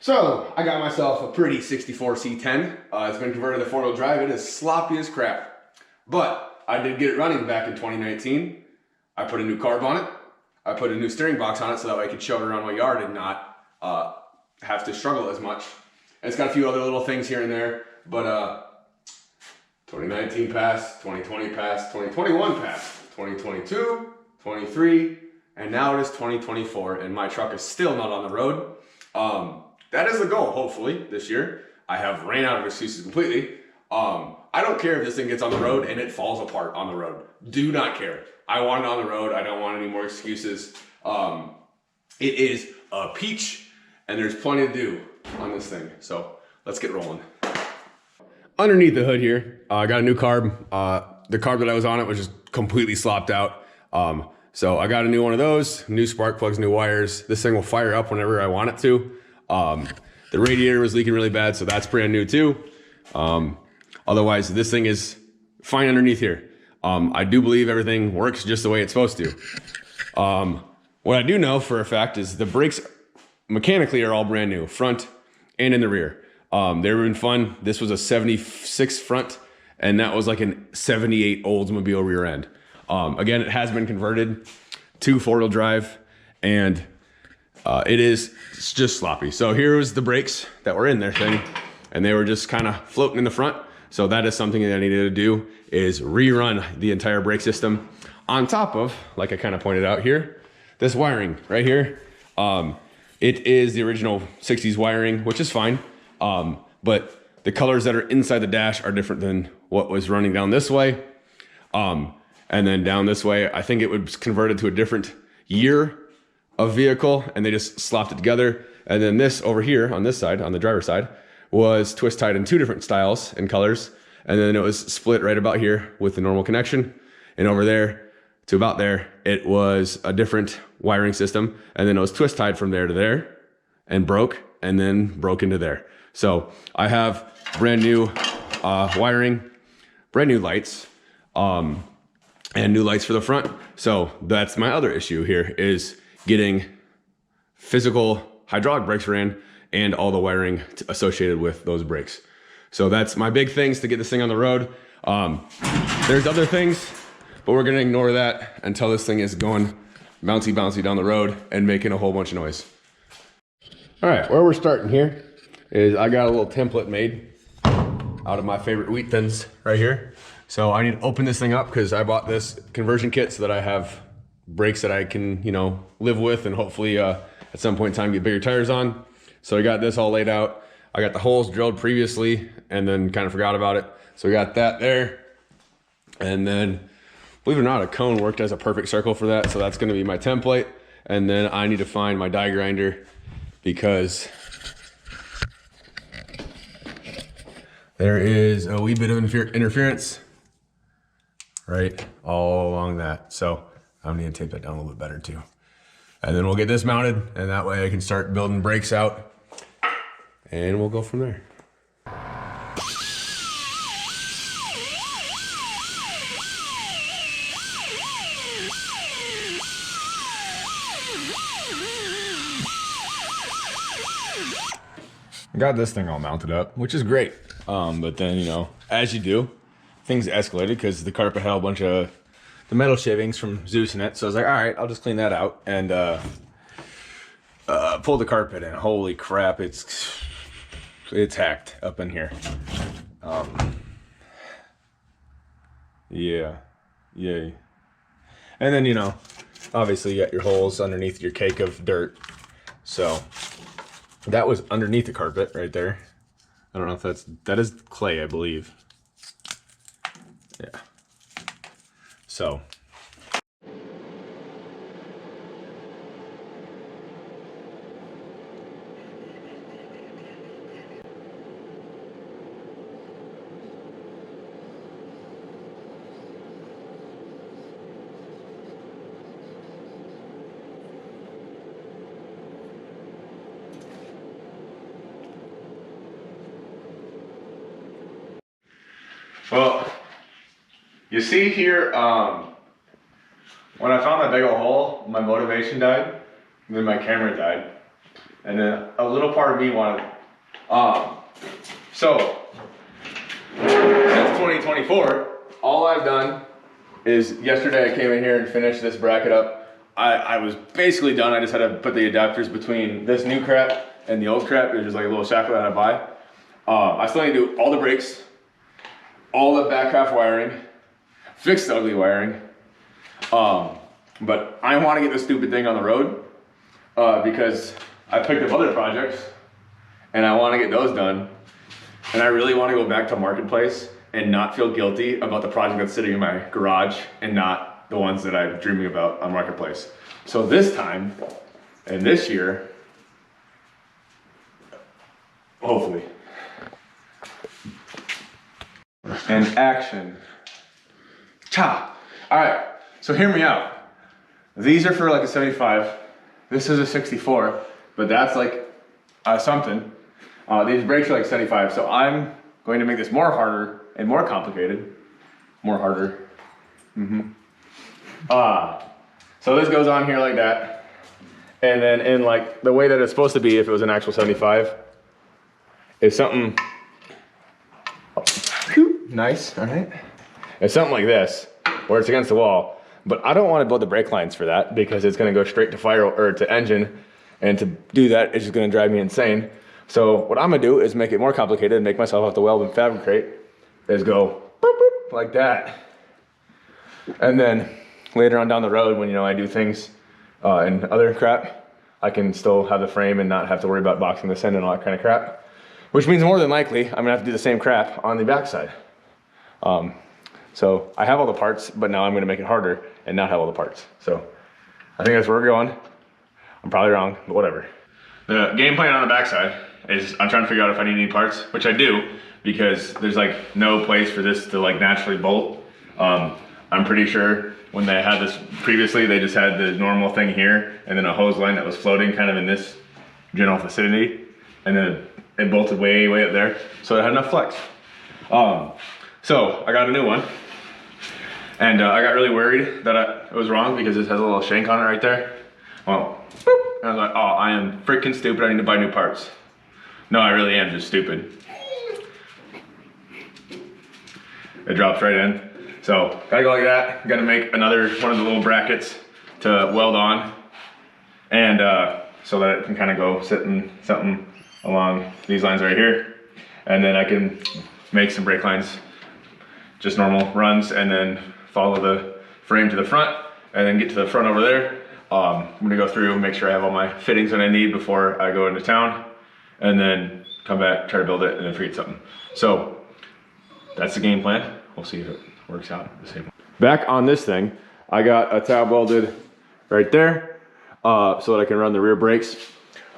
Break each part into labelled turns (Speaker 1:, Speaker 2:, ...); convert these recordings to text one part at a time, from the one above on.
Speaker 1: So I got myself a pretty 64 C10. It's been converted to four-wheel drive. It is sloppy as crap, but I did get it running back in 2019. I put a new carb on it. I put a new steering box on it so that way I could shove it around my yard and not have to struggle as much. And it's got a few other little things here and there, but 2019 passed, 2020 passed, 2021 passed, 2022, 23, and now it is 2024, and my truck is still not on the road. That is the goal, hopefully, this year. I have ran out of excuses completely. I don't care if this thing gets on the road and it falls apart on the road. Do not care. I want it on the road. I don't want any more excuses. It is a peach, and there's plenty to do on this thing. So let's get rolling. Underneath the hood here, I got a new carb. The carb that I was on it was just completely slopped out. So I got a new one of those, new spark plugs, new wires. This thing will fire up whenever I want it to. The radiator was leaking really bad, so that's brand new too. Otherwise, this thing is fine underneath here. I do believe everything works just the way it's supposed to. What I do know for a fact is the brakes mechanically are all brand new, front and in the rear. They've been fun. This was a 76 front, and that was like a 78 Oldsmobile rear end. Again, it has been converted to four-wheel drive, and it's just sloppy. So here was the brakes that were in their thing, and they were just kind of floating in the front. So that is something that I needed to do, is rerun the entire brake system on top of, like I kind of pointed out here, this wiring right here. It is the original 60s wiring, which is fine. But the colors that are inside the dash are different than what was running down this way. And then down this way, I think it was converted to a different year of vehicle, and they just slopped it together. And then this over here on this side, on the driver's side, was twist tied in two different styles and colors. And then it was split right about here with the normal connection. And over there to about there, it was a different wiring system. And then it was twist tied from there to there and broke, and then broke into there. So I have brand new wiring, brand new lights, and new lights for the front. So that's my other issue here, is getting physical hydraulic brakes ran and all the wiring associated with those brakes. So that's my big things to get this thing on the road. There's other things, but we're gonna ignore that until this thing is going bouncy down the road and making a whole bunch of noise. All right, where we're starting here is I got a little template made out of my favorite wheat thins right here. So I need to open this thing up because I bought this conversion kit so that I have brakes that I can, live with, and hopefully at some point in time get bigger tires on. So I got this all laid out. I got the holes drilled previously and then kind of forgot about it. So we got that there. And then, believe it or not, a cone worked as a perfect circle for that. So that's gonna be my template. And then I need to find my die grinder because there is a wee bit of interference right all along that. So I'm gonna tape that down a little bit better too. And then we'll get this mounted, and that way I can start building brakes out, and we'll go from there. I got this thing all mounted up, which is great. But then, as you do, things escalated because the carpet had a bunch of the metal shavings from Zeus in it. So I was like, all right, I'll just clean that out and pull the carpet in. Holy crap, it's hacked up in here. Yeah, yay. And then, obviously you got your holes underneath your cake of dirt. So that was underneath the carpet right there. I don't know if that is clay, I believe. Yeah. So. Well, you see here, when I found that big old hole, my motivation died, and then my camera died. And then a little part of me wanted, so since 2024, all I've done is yesterday I came in here and finished this bracket up. I was basically done. I just had to put the adapters between this new crap and the old crap. It was just like a little shackle that I buy. I still need to do all the brakes, all the back half wiring, fix the ugly wiring. But I want to get this stupid thing on the road because I picked up other projects and I want to get those done. And I really want to go back to Marketplace and not feel guilty about the project that's sitting in my garage and not the ones that I'm dreaming about on Marketplace. So this time, and this year, hopefully. And action. Cha! Alright, so hear me out. These are for like a 75. This is a 64, but that's like something. These brakes are like 75, so I'm going to make this more harder and more complicated. More harder. So this goes on here like that. And then in like the way that it's supposed to be if it was an actual 75, is something nice, all right? It's something like this, where it's against the wall. But I don't want to build the brake lines for that because it's going to go straight to fire or to engine. And to do that, it's just going to drive me insane. So what I'm going to do is make it more complicated and make myself have to weld and fabricate, is go boop, boop, like that. And then later on down the road, when I do things and other crap, I can still have the frame and not have to worry about boxing this in and all that kind of crap. Which means more than likely, I'm gonna have to do the same crap on the backside. So I have all the parts, but now I'm gonna make it harder and not have all the parts. So I think that's where we're going. I'm probably wrong, but whatever. The game plan on the backside is I'm trying to figure out if I need any parts, which I do, because there's like no place for this to like naturally bolt. I'm pretty sure when they had this previously, they just had the normal thing here and then a hose line that was floating kind of in this general vicinity. And then it bolted way, way up there. So it had enough flex. So I got a new one. And I got really worried that it was wrong because it has a little shank on it right there. Well, boop, and I was like, oh, I am freaking stupid. I need to buy new parts. No, I really am just stupid. It drops right in. So gotta go like that. Gotta make another one of the little brackets to weld on, and so that it can kind of go sit in something along these lines right here, and then I can make some brake lines, just normal runs, and then follow the frame to the front, and then get to the front over there. I'm gonna go through and make sure I have all my fittings that I need before I go into town, and then come back, try to build it, and then forget something. So that's the game plan. We'll see if it works out the same way. Back on this thing, I got a tab welded right there so that I can run the rear brakes.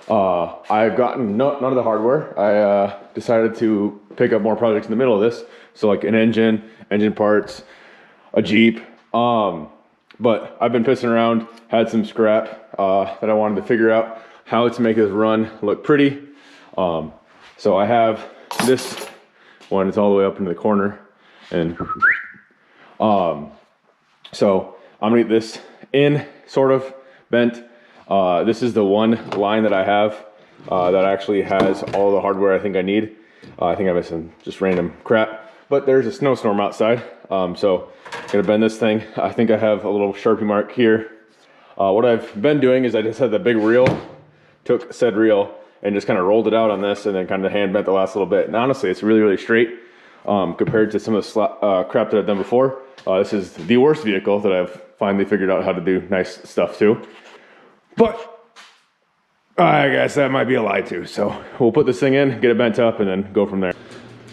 Speaker 1: I've gotten none of the hardware. I decided to pick up more projects in the middle of this. So like an engine parts, a Jeep. But I've been pissing around, had some scrap that I wanted to figure out how to make this run look pretty. So I have this one, it's all the way up into the corner. And so I'm gonna get this in sort of bent. This is the one line that I have that actually has all the hardware I think I need. I think I have some just random crap, but there's a snowstorm outside. So I'm gonna bend this thing. I think I have a little Sharpie mark here. What I've been doing is I just had the big reel, took said reel and just kind of rolled it out on this and then kind of hand bent the last little bit. And honestly, it's really, really straight. Compared to some of the crap that I've done before. This is the worst vehicle that I've finally figured out how to do nice stuff to. But I guess that might be a lie too. So we'll put this thing in, get it bent up, and then go from there.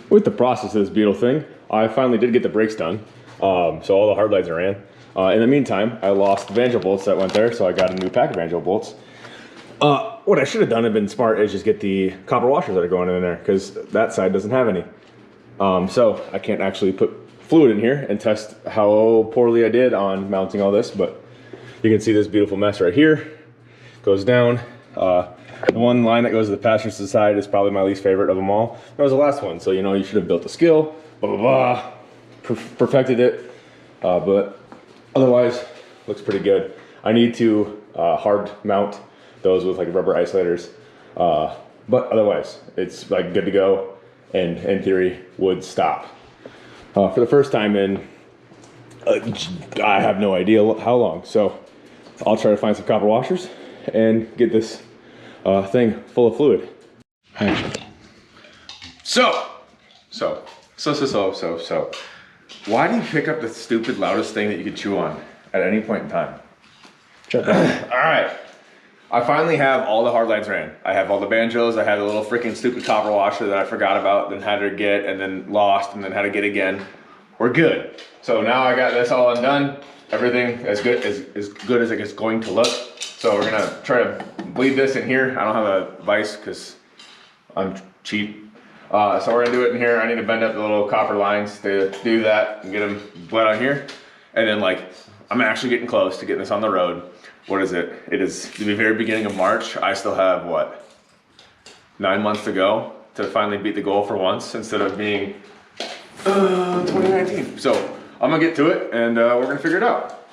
Speaker 1: With the process of this Beetle thing, I finally did get the brakes done. So all the hard lights are in. In the meantime, I lost the banjo bolts that went there, so I got a new pack of banjo bolts. What I should have done and been smart is just get the copper washers that are going in there, because that side doesn't have any. So I can't actually put fluid in here and test how poorly I did on mounting all this, but you can see this beautiful mess right here. Goes down. The one line that goes to the passenger side is probably my least favorite of them all. That was the last one, so you should have built a skill, blah, blah, blah, perfected it, but otherwise looks pretty good. I need to hard mount those with like rubber isolators.
Speaker 2: But otherwise, it's like good to go, and in theory would stop. For the first time in, I have no idea how long. So I'll try to find some copper washers and get this thing full of fluid. So, why do you pick up the stupid loudest thing that you could chew on at any point in time? All right. I finally have all the hard lines ran. I have all the banjos. I had a little freaking stupid copper washer that I forgot about, then had to get, and then lost, and then had to get again. We're good. So now I got this all undone. Everything as good as it's going to look. So we're gonna try to bleed this in here. I don't have a vise because I'm cheap. So we're gonna do it in here. I need to bend up the little copper lines to do that and get them bled on here. And then like, I'm actually getting close to getting this on the road. What is it? It is the very beginning of March. I still have what? 9 months to go to finally beat the goal for once instead of being 2019. So I'm gonna get to it and we're gonna figure it out.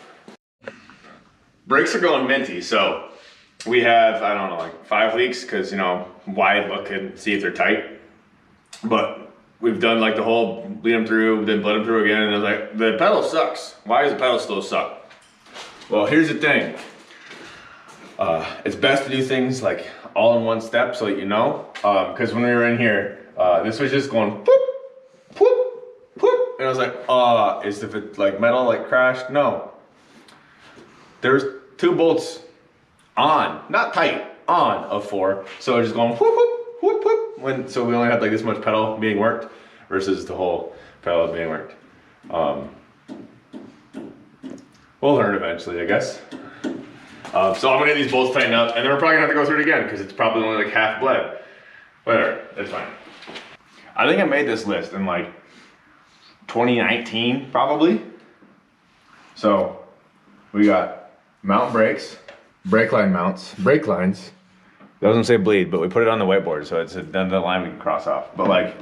Speaker 2: Brakes are going minty. So we have, I don't know, like 5 leaks because, you know, wide look and see if they're tight. But we've done like the whole bleed them through, then bled them through again. And I was like, the pedal sucks. Why does the pedal still suck? Well, here's the thing. It's best to do things like all in one step so that you know. Because when we were in here, this was just going whoop, whoop, whoop. And I was like, is the like metal like crashed? No. There's 2 bolts on, not tight, on of 4. So it's just going whoop, whoop, whoop, whoop. So we only had like this much pedal being worked versus the whole pedal being worked. We'll learn eventually, I guess. So I'm gonna get these bolts tightened up, and then we're probably gonna have to go through it again because it's probably only like half bled. Whatever, it's fine. I think I made this list in like 2019, probably. So we got mount brakes, brake line mounts, brake lines. It doesn't say bleed, but we put it on the whiteboard, so it's another line we can cross off. But like,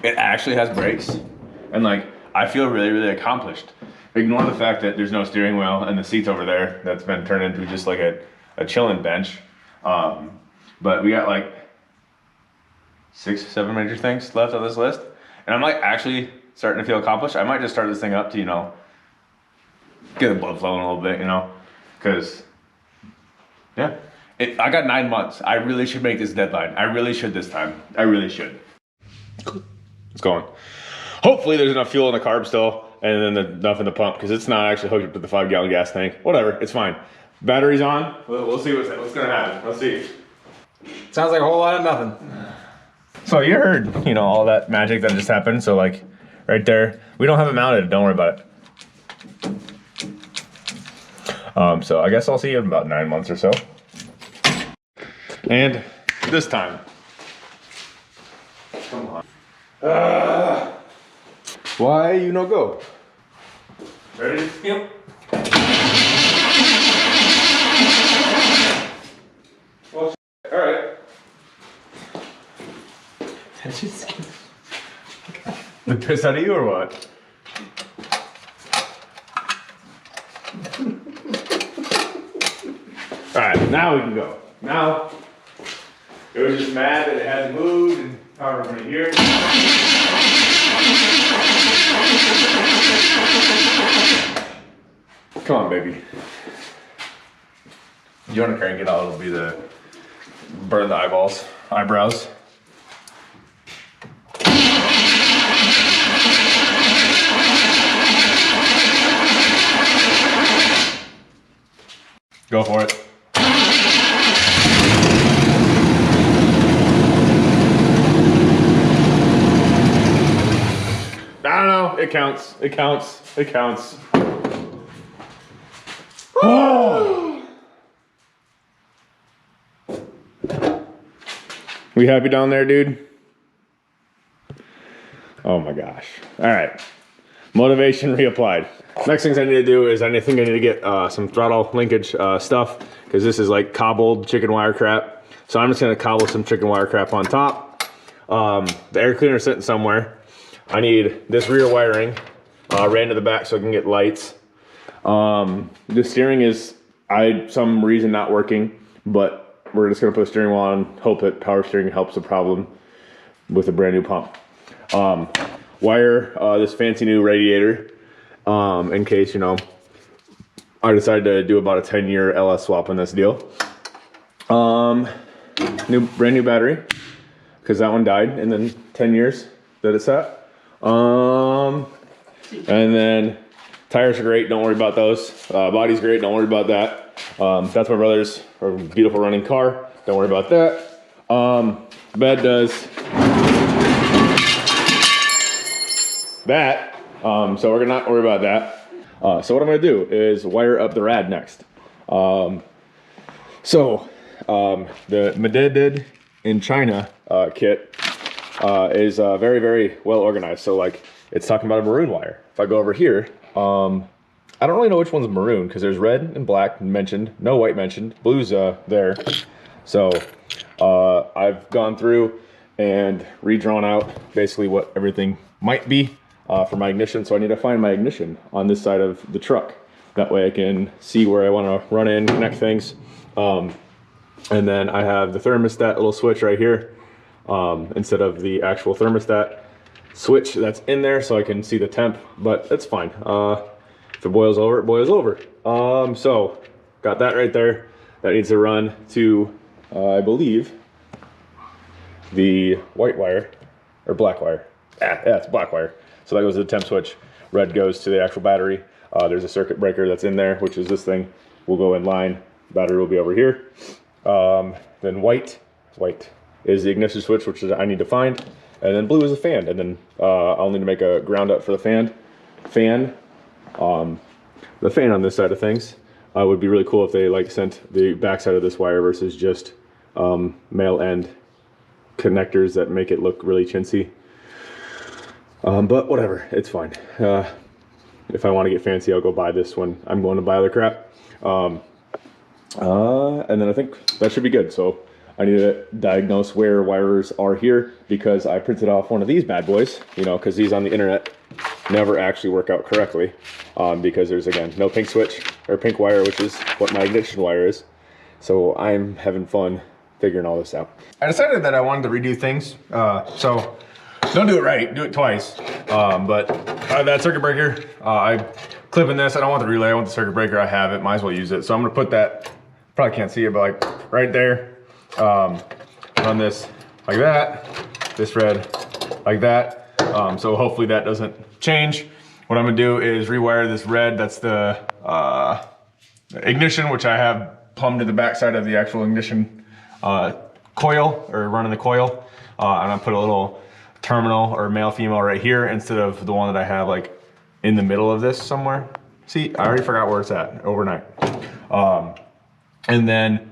Speaker 2: it actually has brakes, and like, I feel really, really accomplished. Ignore the fact that there's no steering wheel and the seat's over there that's been turned into just like a chilling bench. But we got like 6, 7 major things left on this list. And I'm like actually starting to feel accomplished. I might just start this thing up to, you know, get the blood flowing a little bit, you know, because yeah, I got 9 months. I really should make this deadline. I really should this time. I really should. It's going. Hopefully there's enough fuel in the carb still. And then enough in the pump because it's not actually hooked up to the 5-gallon gas tank. Whatever, it's fine. Battery's on. We'll see what's gonna happen. Let's see.
Speaker 3: Sounds like a whole lot of nothing.
Speaker 2: So you heard, you know, all that magic that just happened. So like, right there, we don't have it mounted. Don't worry about it. So I guess I'll see you in about 9 months or so. And this time, come on. Why you no go? Ready?
Speaker 3: Yep.
Speaker 2: Well, all right.
Speaker 3: Did you say?
Speaker 2: The piss out of you or what? All right, now we can go. Now, it was just mad that it hadn't moved and power from here. Come on, baby. You want to crank it out? It'll be the burn the eyebrows. Go for it. I don't know. It counts. It counts. It counts. Oh. We happy down there, dude? Oh my gosh. All right. Motivation reapplied. Next things I need to do is I think I need to get some throttle linkage stuff because this is like cobbled chicken wire crap. So I'm just gonna cobble some chicken wire crap on top. The air cleaner sitting somewhere. I need this rear wiring ran to the back so I can get lights. The steering is some reason not working, but we're just gonna put the steering wheel on, hope that power steering helps the problem with a brand new pump. Wire this fancy new radiator in case, you know, I decided to do about a 10-year LS swap on this deal. Brand new battery, because that one died in the 10 years that it's at. And then tires are great, don't worry about those. Body's great, don't worry about that. That's my brother's beautiful running car, don't worry about that. Bed does that, so we're not worry about that. So what I'm gonna do is wire up the rad next. The Meded in China kit is very, very well organized. So like it's talking about a maroon wire. If I go over here, I don't really know which one's maroon because there's red and black mentioned, no white mentioned, blue's there. So I've gone through and redrawn out basically what everything might be for my ignition. So I need to find my ignition on this side of the truck. That way I can see where I want to run in, connect things. And then I have the thermostat little switch right here instead of the actual thermostat switch that's in there, so I can see the temp, but it's fine. If it boils over, it boils over. So got that right there. That needs to run to, I believe, the white wire or black wire. Yeah, it's black wire. So that goes to the temp switch. Red goes to the actual battery. There's a circuit breaker that's in there, which is this thing. Will go in line. Battery will be over here. Then white is the ignition switch, which I need to find. And then blue is the fan. And then I'll need to make a ground up for the fan. The fan on this side of things would be really cool if they like sent the back side of this wire versus just male end connectors that make it look really chintzy. But whatever, it's fine. If I want to get fancy, I'll go buy this one. I'm going to buy other crap. And then I think that should be good. So I need to diagnose where wires are here because I printed off one of these bad boys, you know, because these on the internet never actually work out correctly because there's, again, no pink switch or pink wire, which is what my ignition wire is. So I'm having fun figuring all this out. I decided that I wanted to redo things. So don't do it right, do it twice. But that circuit breaker, I clip in this. I don't want the relay, I want the circuit breaker. I have it, might as well use it. So I'm gonna put that, probably can't see it, but like right there. Run this like that, this red like that. So hopefully that doesn't change. What I'm gonna do is rewire this red. That's the ignition, which I have plumbed to the backside of the actual ignition coil, or running the coil. And I put a little terminal or male female right here instead of the one that I have like in the middle of this somewhere. See, I already forgot where it's at overnight. And then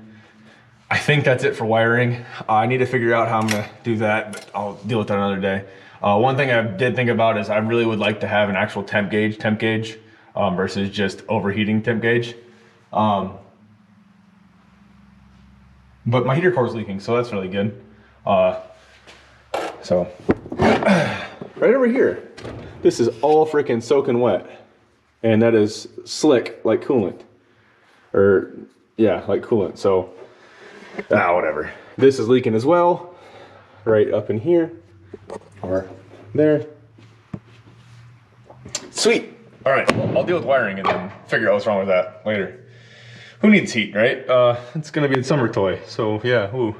Speaker 2: I think that's it for wiring. I need to figure out how I'm gonna do that, but I'll deal with that another day. One thing I did think about is I really would like to have an actual temp gauge versus just overheating temp gauge. But my heater core is leaking, so that's really good. So right over here, this is all freaking soaking wet, and that is slick like coolant, or yeah, like coolant. So whatever. This is leaking as well, right up in here or there. Sweet. All right, I'll deal with wiring and then figure out what's wrong with that later. Who needs heat, right? It's gonna be the summer toy, so yeah. Ooh.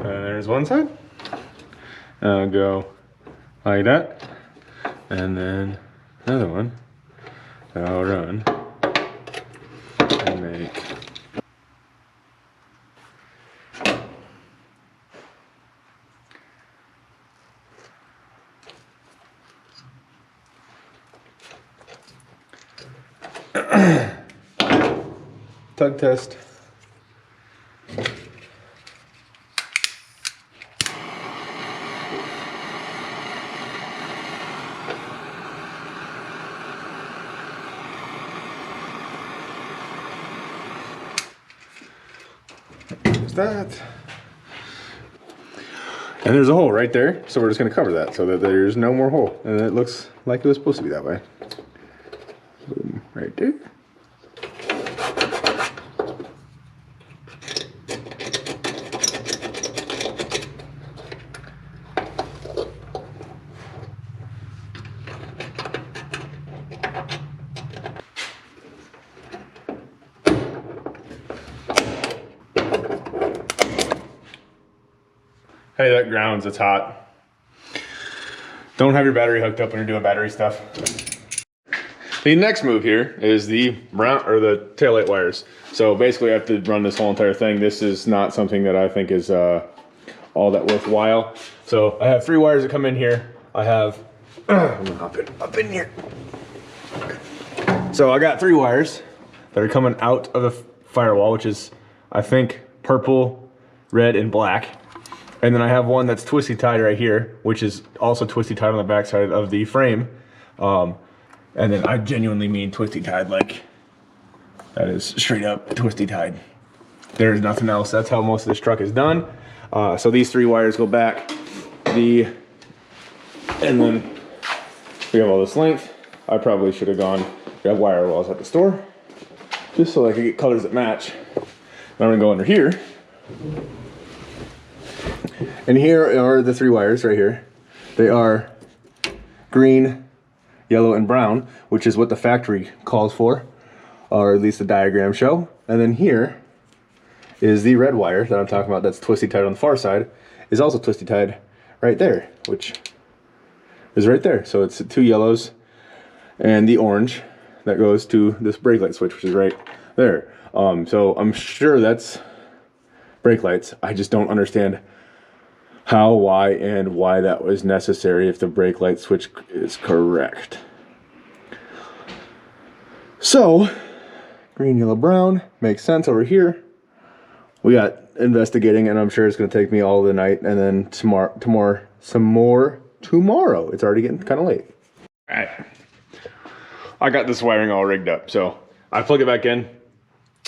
Speaker 2: There's one side. I'll go like that, and then another one. I'll run and make Tug test. There's that. And there's a hole right there, so we're just gonna cover that so that there's no more hole. And it looks like it was supposed to be that way. Boom, right there. Hey, that grounds, it's hot. Don't have your battery hooked up when you're doing battery stuff. The next move here is the taillight wires. So basically I have to run this whole entire thing. This is not something that I think is all that worthwhile. So I have 3 wires that come in here. I have, I'm gonna hop up in here. So I got 3 wires that are coming out of the firewall, which is, I think, purple, red, and black. And then I have one that's twisty tied right here, which is also twisty tied on the backside of the frame. And then I genuinely mean twisty tied, like that is straight up twisty tied. There's nothing else. That's how most of this truck is done. So these 3 wires go back. And then we have all this length. I probably should have gone grab wire while I was at the store, just so I could get colors that match. Now I'm gonna go under here. And here are the 3 wires right here. They are green, yellow, and brown, which is what the factory calls for, or at least the diagrams show. And then here is the red wire that I'm talking about that's twisty tied on the far side, is also twisty tied right there, which is right there. So it's 2 yellows and the orange that goes to this brake light switch, which is right there. So I'm sure that's brake lights. I just don't understand how, why, and why that was necessary if the brake light switch is correct. So, green, yellow, brown makes sense over here. We got investigating, and I'm sure it's going to take me all the night, and then tomorrow. It's already getting kind of late. All right. I got this wiring all rigged up, so I plug it back in.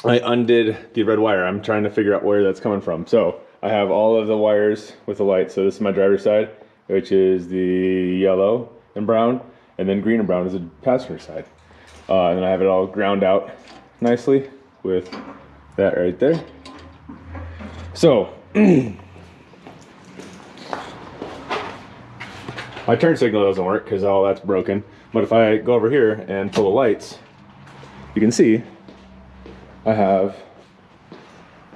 Speaker 2: I undid the red wire. I'm trying to figure out where that's coming from. So I have all of the wires with the light. So this is my driver's side, which is the yellow and brown, and then green and brown is the passenger side. And then I have it all ground out nicely with that right there. So my turn signal doesn't work because all that's broken. But if I go over here and pull the lights, you can see I have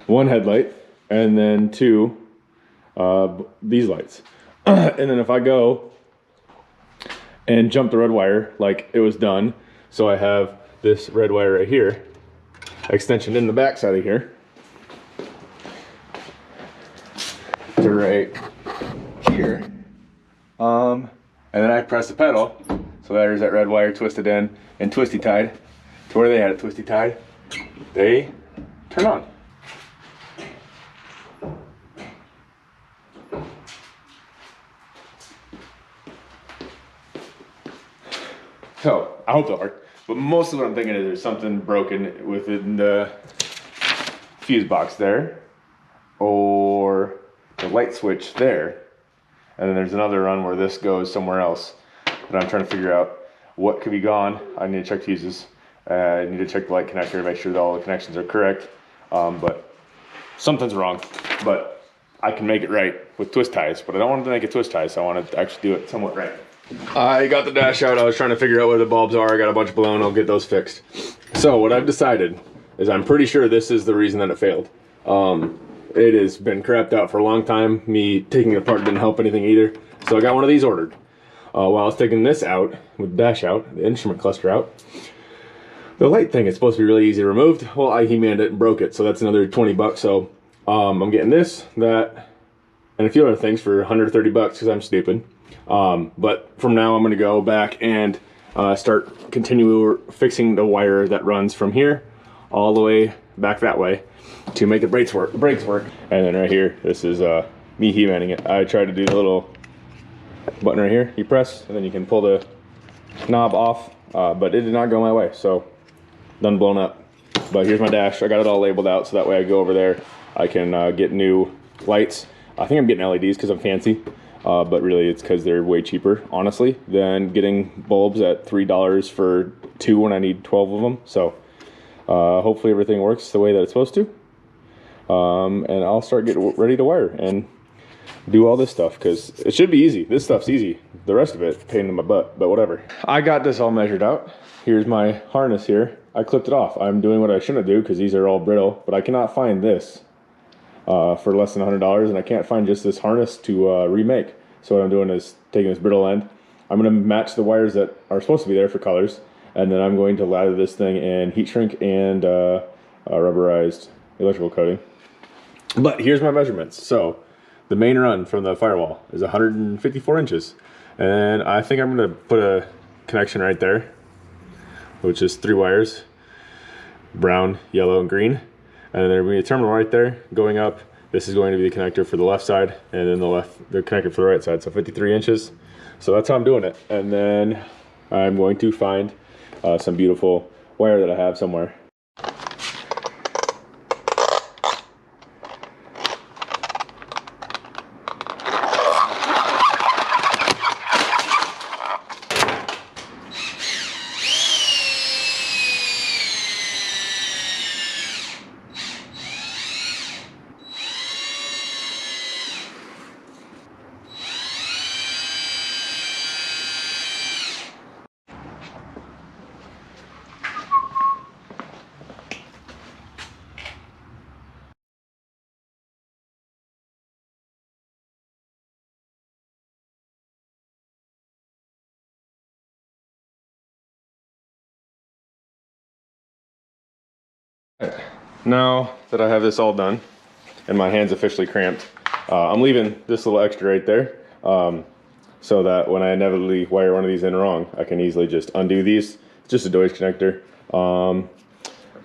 Speaker 2: 1 headlight and then 2 these lights. And then if I go and jump the red wire like it was done, so I have this red wire right here, extension in the back side of here, to right here. And then I press the pedal, so there's that red wire twisted in and twisty tied to where they had it twisty tied. They turn on. So I hope that worked, but mostly what I'm thinking is there's something broken within the fuse box there, or the light switch there, and then there's another run where this goes somewhere else. But I'm trying to figure out what could be gone. I need to check fuses. I need to check the light connector, make sure that all the connections are correct. But something's wrong. But I can make it right with twist ties. But I don't want to make it twist ties, so I want to actually do it somewhat right. I got the dash out. I was trying to figure out where the bulbs are. I got a bunch blown. I'll get those fixed. So what I've decided is I'm pretty sure this is the reason that it failed. It has been crapped out for a long time. Me taking it apart didn't help anything either. So I got one of these ordered. While I was taking this out, with the dash out, the instrument cluster out, the light thing is supposed to be really easy to remove. Well, I He-Manned it and broke it, so that's another 20 bucks. So I'm getting this, that, and a few other things for 130 bucks because I'm stupid. But from now I'm going to go back and start continue fixing the wire that runs from here all the way back that way to make the brakes work. And then right here, this is me he-manning it. I tried to do the little button right here. You press, and then you can pull the knob off, but it did not go my way, so done blown up. But here's my dash. I got it all labeled out, so that way I go over there, I can get new lights. I think I'm getting LEDs because I'm fancy, but really it's because they're way cheaper, honestly, than getting bulbs at $3 for 2 when I need 12 of them. So hopefully everything works the way that it's supposed to. And I'll start getting ready to wire and do all this stuff, because it should be easy. This stuff's easy. The rest of it, pain in my butt, but whatever. I got this all measured out. Here's my harness here. I clipped it off. I'm doing what I shouldn't do because these are all brittle, but I cannot find this for less than $100, and I can't find just this harness to remake. So what I'm doing is taking this brittle end. I'm gonna match the wires that are supposed to be there for colors, and then I'm going to lather this thing in heat shrink and rubberized electrical coating. But here's my measurements. So the main run from the firewall is 154 inches. And I think I'm gonna put a connection right there, which is 3 wires, brown, yellow, and green. And then there'll be a terminal right there going up. This is going to be the connector for the left side, and then the connector for the right side. So 53 inches. So that's how I'm doing it. And then I'm going to find some beautiful wire that I have somewhere. Now that I have this all done and my hand's officially cramped, I'm leaving this little extra right there so that when I inevitably wire one of these in wrong, I can easily just undo these. It's just a Deutsch connector,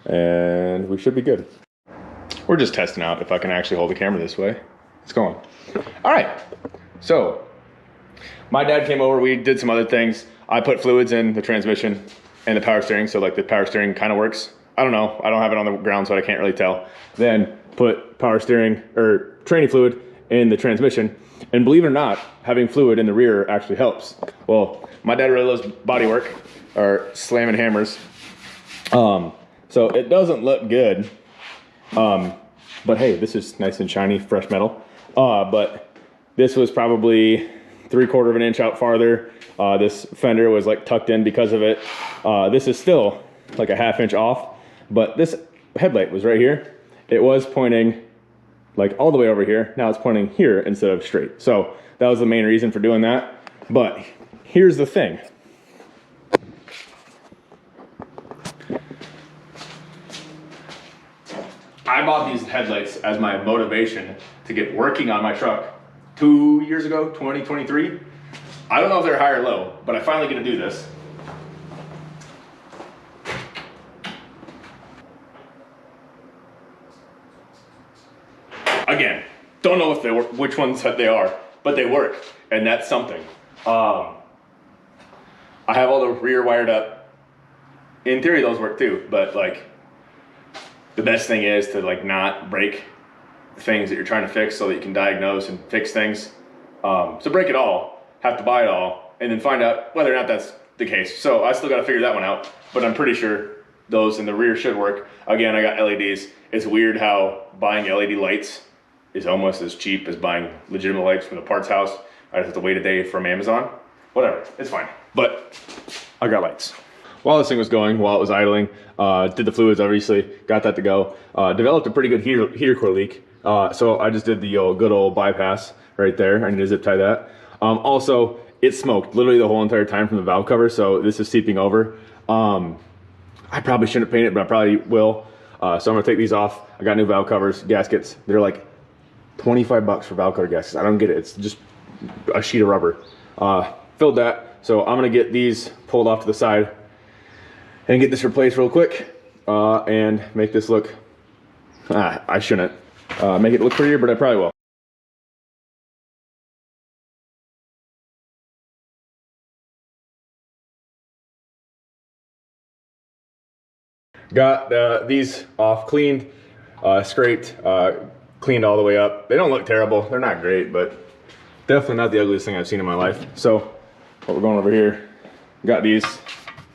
Speaker 2: and we should be good. We're just testing out if I can actually hold the camera this way. It's going. All right, so my dad came over, we did some other things. I put fluids in the transmission and the power steering, so like the power steering kind of works. I don't know, I don't have it on the ground, so I can't really tell. Then put power steering or training fluid in the transmission. And believe it or not, having fluid in the rear actually helps. Well, my dad really loves body work or slamming hammers. So it doesn't look good. But hey, this is nice and shiny, fresh metal. But this was probably 3/4 of an inch out farther. This fender was like tucked in because of it. This is still like a 1/2 inch off. But this headlight was right here. It was pointing like all the way over here. Now it's pointing here instead of straight. So that was the main reason for doing that. But here's the thing. I bought these headlights as my motivation to get working on my truck 2 years ago, 2023. I don't know if they're high or low, but I finally get to do this. Again, don't know if they work, which ones they are, but they work, and that's something. I have all the rear wired up. In theory, those work too, but like the best thing is to like not break things that you're trying to fix so that you can diagnose and fix things. So break it all, have to buy it all, and then find out whether or not that's the case. So I still got to figure that one out, but I'm pretty sure those in the rear should work. Again, I got LEDs. It's weird how buying LED lights is almost as cheap as buying legitimate lights from the parts house. I just have to wait a day from Amazon. Whatever, it's fine. But I got lights. While this thing was going, while it was idling, did the fluids, obviously, got that to go. Developed a pretty good heater core leak. So I just did the good old bypass right there. I need to zip tie that. Also, it smoked literally the whole entire time from the valve cover, so this is seeping over. I probably shouldn't paint it, but I probably will. So I'm gonna take these off. I got new valve covers, gaskets. They're like 25 bucks for valve cover gaskets. I don't get it. It's just a sheet of rubber. Filled that, So I'm gonna get these pulled off to the side and get this replaced real quick and make this look, I shouldn't make it look prettier, but I probably will. Got these off cleaned, scraped, cleaned all the way up. They don't look terrible. They're not great, but definitely not the ugliest thing I've seen in my life. So what we're going over here, got these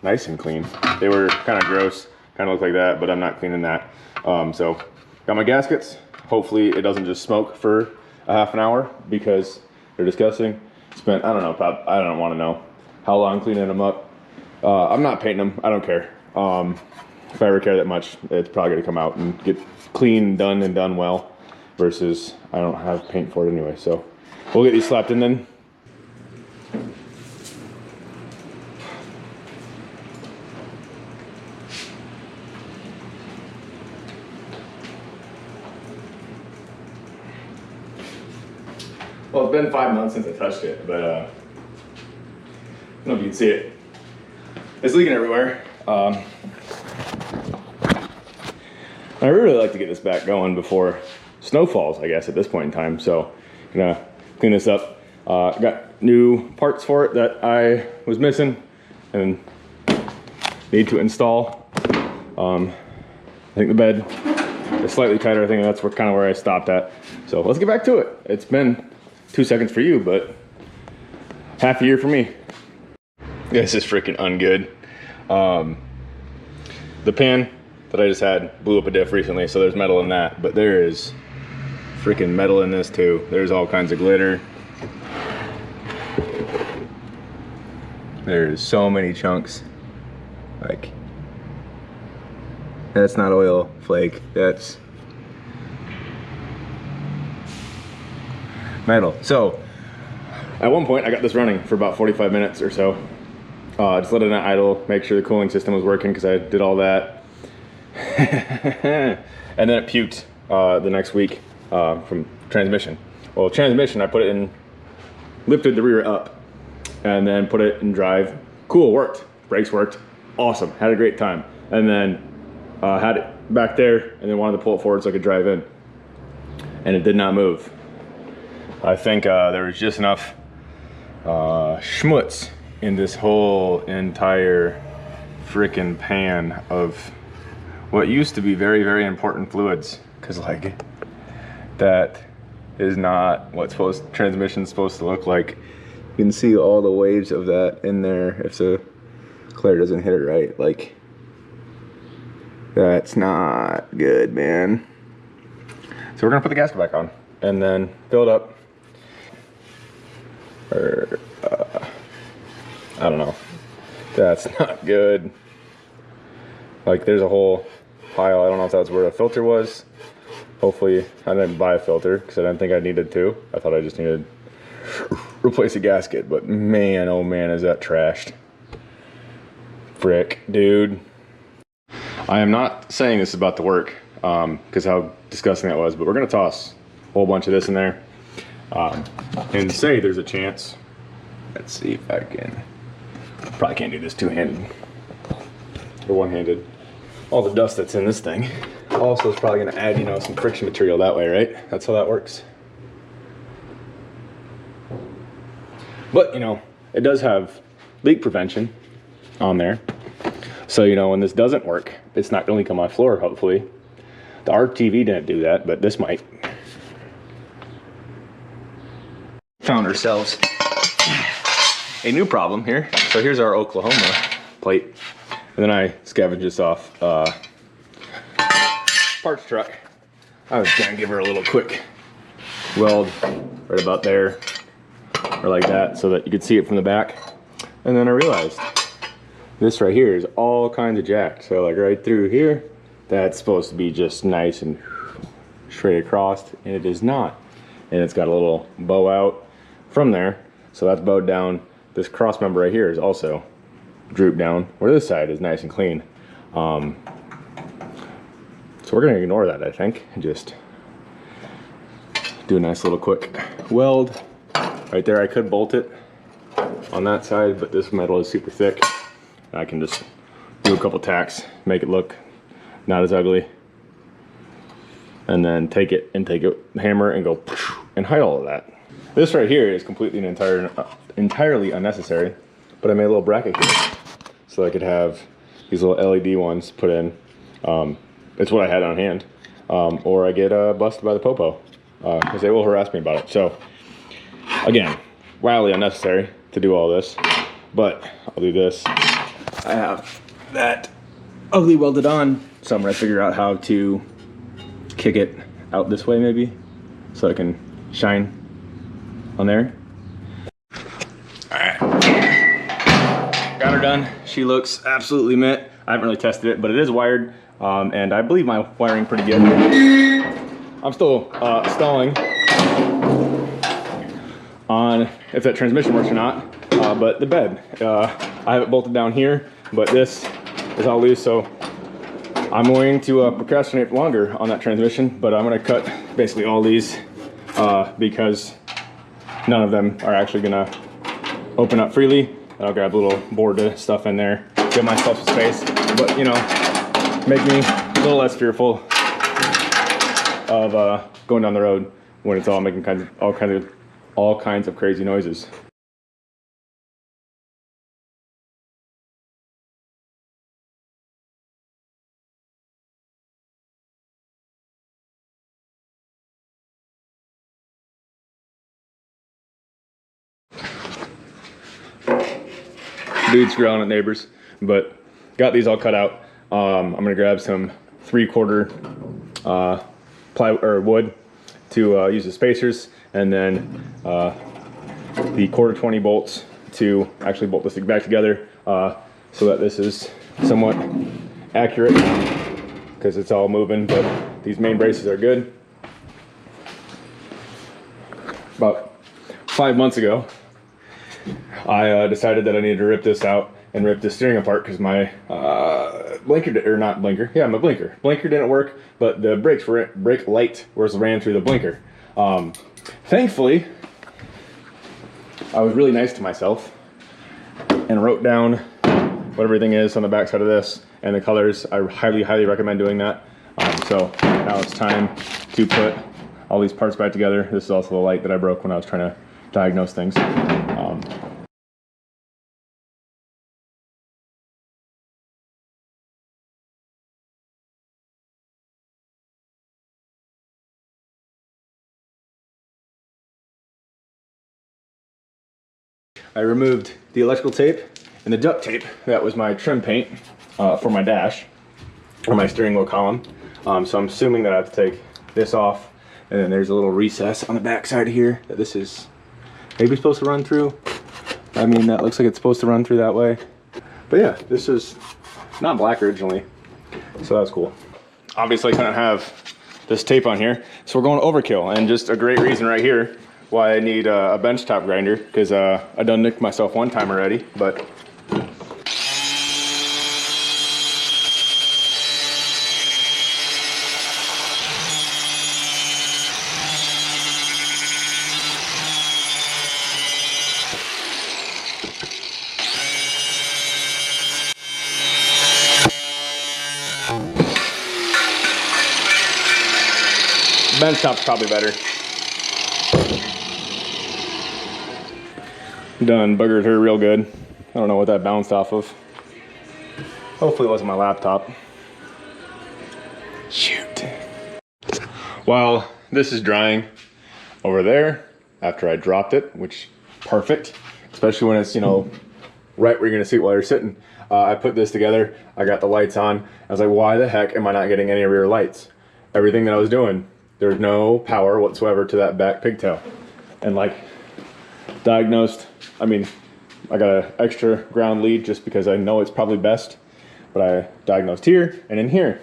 Speaker 2: nice and clean. They were kind of gross, kind of look like that, but I'm not cleaning that. So got my gaskets. Hopefully it doesn't just smoke for a half an hour because they're disgusting. Spent, I don't know, I don't want to know how long cleaning them up. I'm not painting them, I don't care. If I ever care that much, it's probably gonna come out and get clean, done, and done well, versus I don't have paint for it anyway. So we'll get these slapped in then. Well, it's been 5 months since I touched it, but I don't know if you can see it. It's leaking everywhere. I really like to get this back going before snow falls, I guess, at this point in time. So I'm gonna clean this up. Got new parts for it that I was missing and need to install. I think the bed is slightly tighter. I think that's kind of where I stopped at. So let's get back to it. It's been 2 seconds for you, but half a year for me. This is freaking ungood. The pan that I just had blew up a diff recently, so there's metal in that, but there is freaking metal in this too. There's all kinds of glitter. There's so many chunks. Like, that's not oil flake, that's metal. So at one point I got this running for about 45 minutes or so. Just let it idle, make sure the cooling system was working because I did all that. And then it puked the next week from transmission. Well, transmission, I put it in, lifted the rear up, and then put it in drive. Cool, worked. Brakes worked. Awesome, had a great time. And then had it back there, and then wanted to pull it forward so I could drive in. And it did not move. I think there was just enough schmutz in this whole entire freaking pan of what used to be very, very important fluids, because like that is not what transmission's supposed to look like. You can see all the waves of that in there if the Claire doesn't hit it right. Like, that's not good, man. So we're gonna put the gasket back on and then fill it up. Or I don't know. That's not good. Like, there's a whole pile. I don't know if that's where the filter was. Hopefully, I didn't buy a filter because I didn't think I needed to. I thought I just needed to replace a gasket. But man, oh man, is that trashed. Frick, dude. I am not saying this is about to work because how disgusting that was. But we're going to toss a whole bunch of this in there. And say there's a chance. Let's see if I can. Probably can't do this two-handed or one-handed. All the dust that's in this thing also is probably going to add, you know, some friction material that way, right? That's how that works. But, you know, it does have leak prevention on there. So, you know, when this doesn't work, it's not going to leak on my floor, hopefully. The RTV didn't do that, but this might. Found ourselves a new problem here. So here's our Oklahoma plate. And then I scavenged this off parts truck. I was gonna give her a little quick weld right about there, or like that, so that you could see it from the back. And then I realized this right here is all kinds of jacked. So like right through here, that's supposed to be just nice and straight across, and it is not. And it's got a little bow out from there, so that's bowed down. This cross member right here is also drooped down, where this side is nice and clean. So we're gonna ignore that, I think, and just do a nice little quick weld right there. I could bolt it, on that side, but this metal is super thick. I can just do a couple tacks, make it look not as ugly, and then take it and take a hammer and go and hide all of that. This right here is completely and entirely unnecessary, but I made a little bracket here so I could have these little LED ones put in. It's what I had on hand, or I get busted by the popo because they will harass me about it. So again, wildly unnecessary to do all this, but I'll do this. I have that ugly welded on, so I'm gonna figure out how to kick it out this way maybe, so I can shine on there. All right, got her done. She looks absolutely mint. I haven't really tested it, but it is wired, and I believe my wiring pretty good. I'm still stalling on if that transmission works or not, but the bed, I have it bolted down here, but this is all loose, so I'm going to procrastinate longer on that transmission, but I'm going to cut basically all these because none of them are actually going to open up freely. I'll grab a little board to stuff in there, give myself some space, but you know, make me a little less fearful of going down the road when it's all making all kinds of crazy noises. Dude's growling at neighbors, but got these all cut out. I'm gonna grab some 3/4 plywood or wood to use as spacers, and then the 1/4-20 bolts to actually bolt this thing back together so that this is somewhat accurate, because it's all moving, but these main braces are good. About 5 months ago, I decided that I needed to rip this out and rip this steering apart because my blinker didn't work, but the brake light ran through the blinker. Thankfully, I was really nice to myself and wrote down what everything is on the back side of this and the colors. I highly recommend doing that. So now it's time to put all these parts back together. This is also the light that I broke when I was trying to diagnose things. I removed the electrical tape and the duct tape. That was my trim paint for my dash, or my steering wheel column. So I'm assuming that I have to take this off, and then there's a little recess on the back side here that this is maybe supposed to run through. I mean, that looks like it's supposed to run through that way. But yeah, this is not black originally, so that's cool. Obviously I couldn't have this tape on here, so we're going overkill, and just a great reason right here why I need a benchtop grinder, because I done nicked myself one time already, but benchtop's probably better. Done buggered her real good. I don't know what that bounced off of. Hopefully it wasn't my laptop. Shoot. While this is drying over there, after I dropped it, which perfect, especially when it's, you know, right where you're gonna see it while you're sitting. I put this together, I got the lights on. I was like, why the heck am I not getting any rear lights? Everything that I was doing, there's no power whatsoever to that back pigtail. And like, diagnosed, I mean, I got an extra ground lead just because I know it's probably best, but I diagnosed here and in here.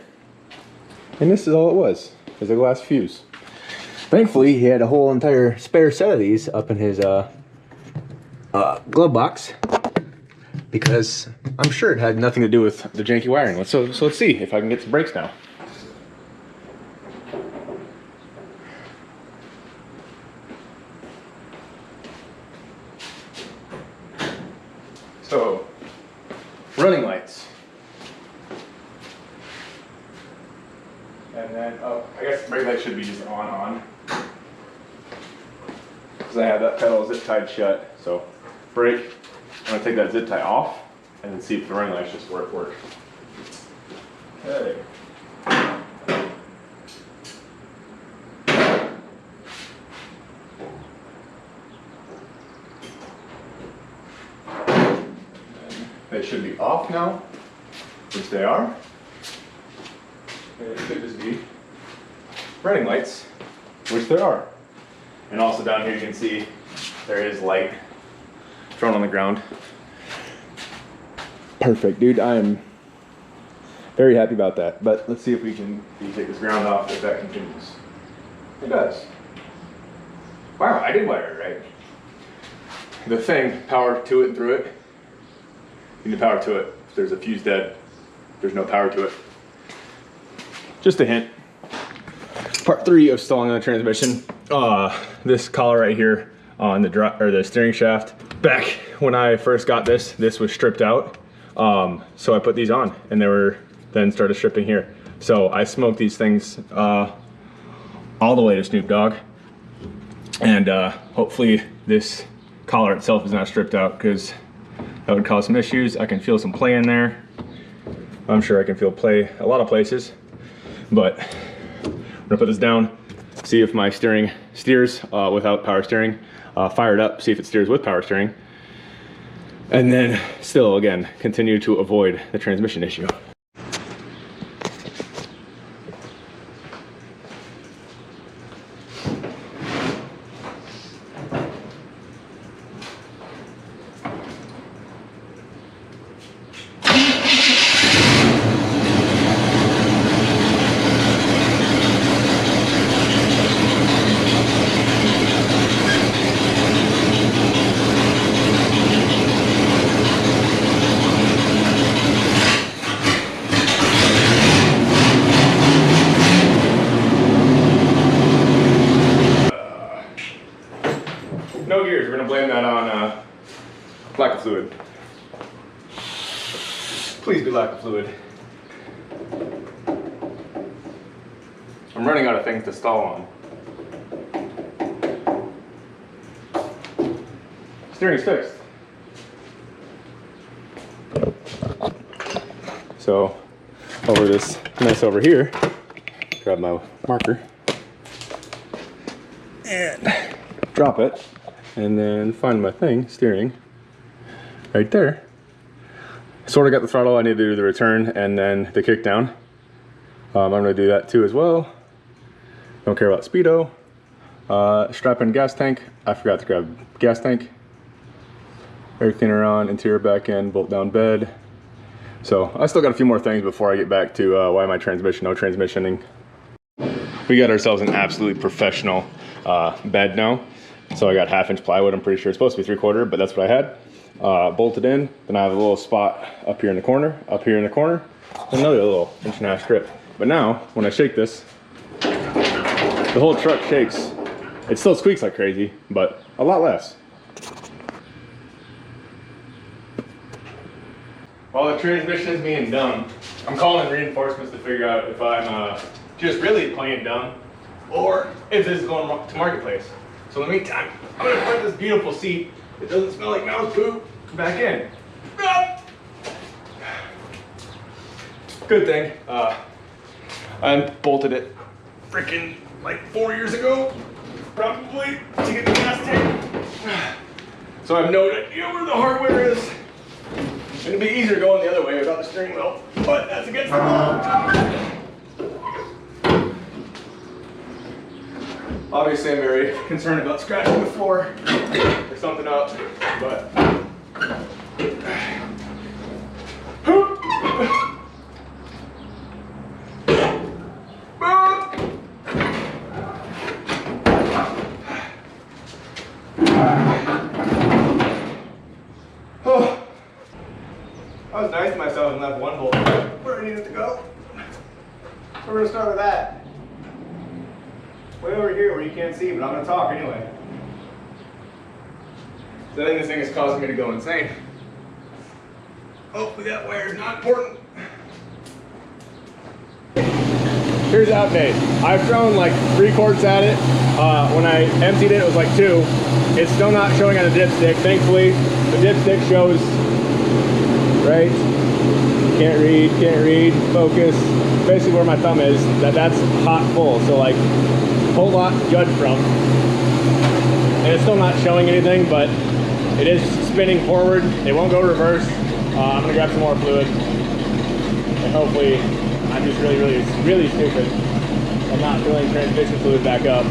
Speaker 2: And this is all it was a glass fuse. Thankfully, he had a whole entire spare set of these up in his glove box, because I'm sure it had nothing to do with the janky wiring. So let's see if I can get some brakes now. running lights. And then, oh, I guess the brake light should be just on. Because I have that pedal zip tied shut. So brake, I'm gonna take that zip tie off and then see if the running lights just work. Okay. They should be off now, which they are. And it should just be running lights, which there are. And also down here you can see there is light thrown on the ground. Perfect, dude. I am very happy about that. But let's see if we can take this ground off if that continues. It does. Wow, I did wire it right. The thing, power to it and through it. You need power to it. If there's a fuse dead, there's no power to it. Just a hint. Part 3 of stalling on the transmission. This collar right here on the steering shaft. Back when I first got this was stripped out. So I put these on, and they were then started stripping here. So I smoked these things all the way to Snoop Dogg, and hopefully this collar itself is not stripped out, because that would cause some issues. I can feel some play in there. I'm sure I can feel play a lot of places, but I'm gonna put this down, see if my steering steers without power steering, fire it up, see if it steers with power steering, and then still, again, continue to avoid the transmission issue. No gears, we're gonna blame that on lack of fluid. Please be lack of fluid. I'm running out of things to stall on. Steering's fixed. So, over this mess over here, grab my marker and drop it. And then find my thing, steering, right there. Sort of got the throttle. I need to do the return and then the kick down. I'm gonna do that too as well. Don't care about speedo. Strap in gas tank. I forgot to grab gas tank. Air cleaner on, interior back end, bolt down bed. So I still got a few more things before I get back to why my transmission, no transmissioning. We got ourselves an absolutely professional bed now. So I got 1/2-inch plywood. I'm pretty sure it's supposed to be 3/4, but that's what I had. Bolted in. Then I have a little spot up here in the corner, another little 1.5-inch strip. But now, when I shake this, the whole truck shakes. It still squeaks like crazy, but a lot less. While the transmission is being dumb, I'm calling in reinforcements to figure out if I'm just really playing dumb or if this is going to marketplace. So in the meantime, I'm gonna put this beautiful seat, it doesn't smell like mouse poop, back in. Good thing, I bolted it freaking like 4 years ago, probably, to get the gas tank. So I have no idea where the hardware is. It'd be easier going the other way without the steering wheel, but that's against the law. Obviously, I'm very concerned about scratching the floor or something up, but I was nice to myself and left one bolt where I needed to go. So we're gonna start with that. Way over here where you can't see, but I'm gonna talk anyway. So I think this thing is causing me to go insane.
Speaker 1: Hopefully that wire is not important.
Speaker 4: Here's the update. I've thrown like 3 quarts at it. When I emptied it, it was like 2. It's still not showing on the dipstick. Thankfully, the dipstick shows, right? Can't read, focus. Basically where my thumb is, that's hot full. So like, whole lot to judge from. And it's still not showing anything, but it is spinning forward. It won't go reverse. I'm gonna grab some more fluid. And hopefully, I'm just really stupid. I'm not filling transmission fluid back up.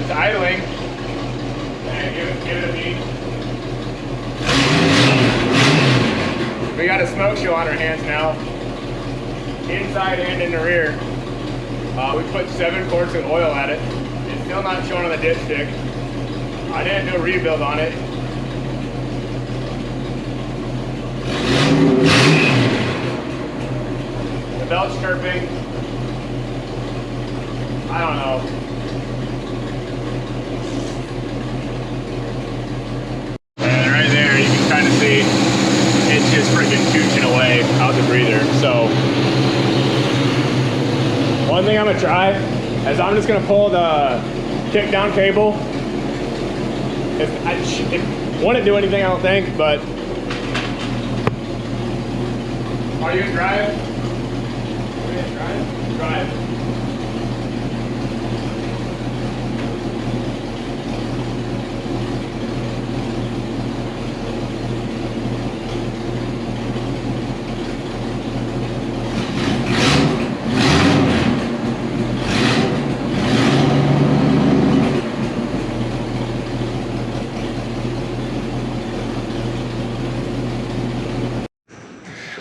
Speaker 4: It's idling. And give it a beat. We got a smoke show on our hands now, inside and in the rear. We put 7 quarts of oil at it. It's still not showing on the dipstick. I didn't do a rebuild on it. The belt's chirping. I don't know. And right there, you can kind of see it's just freaking chooching away out the breather. So one thing I'm gonna try is I'm just gonna pull the kick down cable. It wouldn't do anything, I don't think, but are you gonna drive? Are you gonna drive? Drive.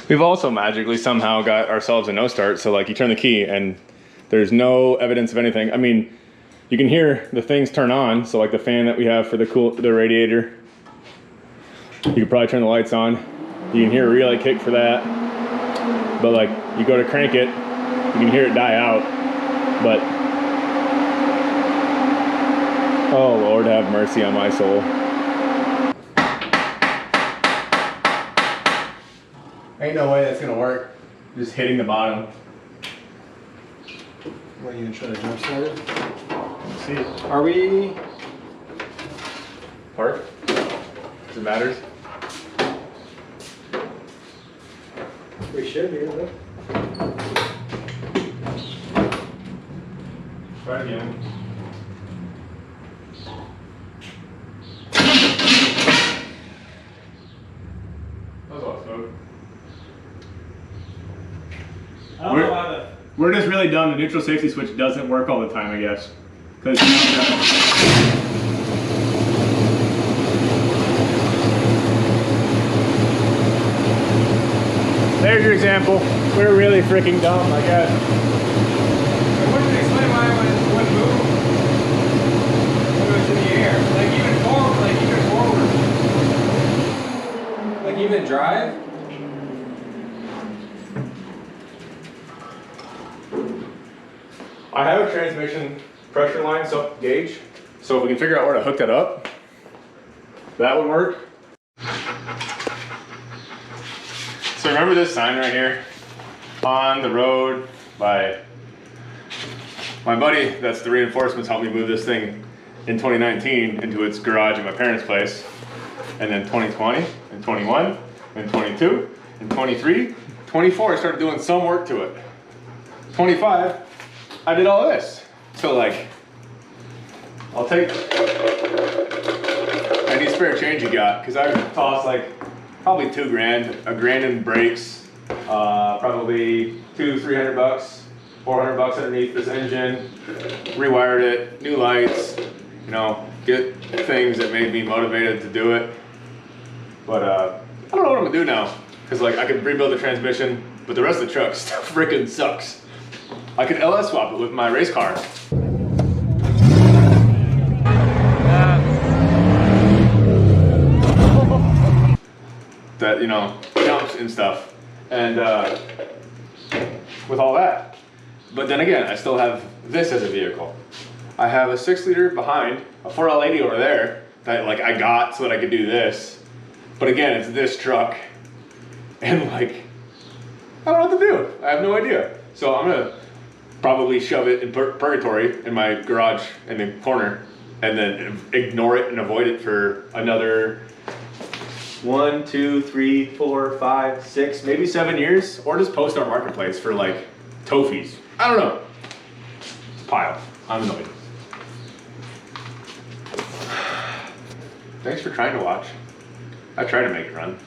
Speaker 4: We've also magically somehow got ourselves a no start. So like you turn the key and there's no evidence of anything. I mean, you can hear the things turn on. So like the fan that we have for the radiator, you could probably turn the lights on. You can hear a relay kick for that. But like you go to crank it, you can hear it die out. But oh Lord, have mercy on my soul. Ain't no way that's gonna work. Just hitting the bottom.
Speaker 3: What, are you gonna try to jump start it?
Speaker 4: Let's see.
Speaker 3: Are we?
Speaker 4: Park? Does it matter?
Speaker 3: We should be, right?
Speaker 4: Try it again. That was a lot of smoke. We're just really dumb. The neutral safety switch doesn't work all the time, I guess. Because there's your example. We're really freaking dumb, I guess.
Speaker 3: I wouldn't explain why it wouldn't move. It was in the air. Like even forward. Like even drive.
Speaker 4: I have a transmission pressure line gauge, so if we can figure out where to hook that up, that would work. So remember this sign right here? On the road by my buddy, that's the reinforcements, helped me move this thing in 2019 into its garage at my parents' place. And then 2020, and 21, and 22, and 23, 24, I started doing some work to it. 25, I did all this. So like, I'll take any spare change you got, because I tossed like probably $2,000, $1,000 in brakes, probably $200-300, $400 underneath this engine, rewired it, new lights, you know, get things that made me motivated to do it. But I don't know what I'm gonna do now, because like I could rebuild the transmission, but the rest of the truck still freaking sucks. I could LS swap it with my race car. That, you know, jumps and stuff. And with all that. But then again, I still have this as a vehicle. I have a 6-liter behind, a 4L80 over there, that like I got so that I could do this. But again, it's this truck, and like I don't know what to do. I have no idea. So I'm gonna probably shove it in purgatory in my garage in the corner, and then ignore it and avoid it for another 1, 2, 3, 4, 5, 6, maybe 7 years, or just post our marketplace for like tow fees. I don't know. It's a pile. I'm annoyed. Thanks for trying to watch. I try to make it run.